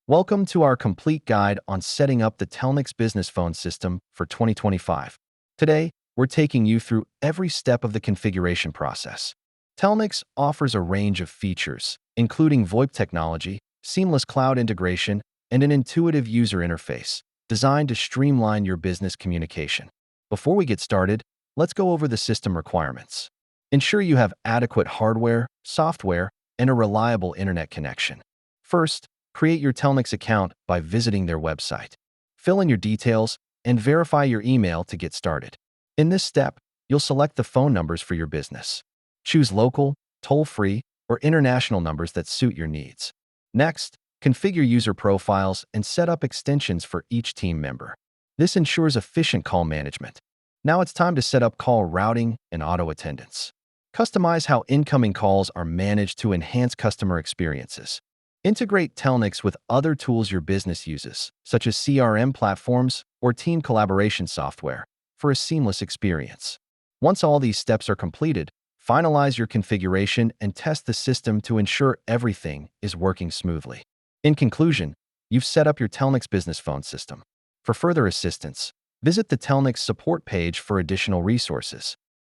Welcome to our complete guide on setting up the Telnyx business phone system for 2025. Today, we're taking you through every step of the configuration process. Telnyx offers a range of features, including VoIP technology, seamless cloud integration, and an intuitive user interface designed to streamline your business communication. Before we get started, let's go over the system requirements. Ensure you have adequate hardware, software, and a reliable internet connection. First, create your Telnyx account by visiting their website. Fill in your details and verify your email to get started. In this step, you'll select the phone numbers for your business. Choose local, toll-free, or international numbers that suit your needs. Next, configure user profiles and set up extensions for each team member. This ensures efficient call management. Now it's time to set up call routing and auto attendance. Customize how incoming calls are managed to enhance customer experiences. Integrate Telnyx with other tools your business uses, such as CRM platforms or team collaboration software, for a seamless experience. Once all these steps are completed, finalize your configuration and test the system to ensure everything is working smoothly. In conclusion, you've set up your Telnyx business phone system. For further assistance, visit the Telnyx support page for additional resources.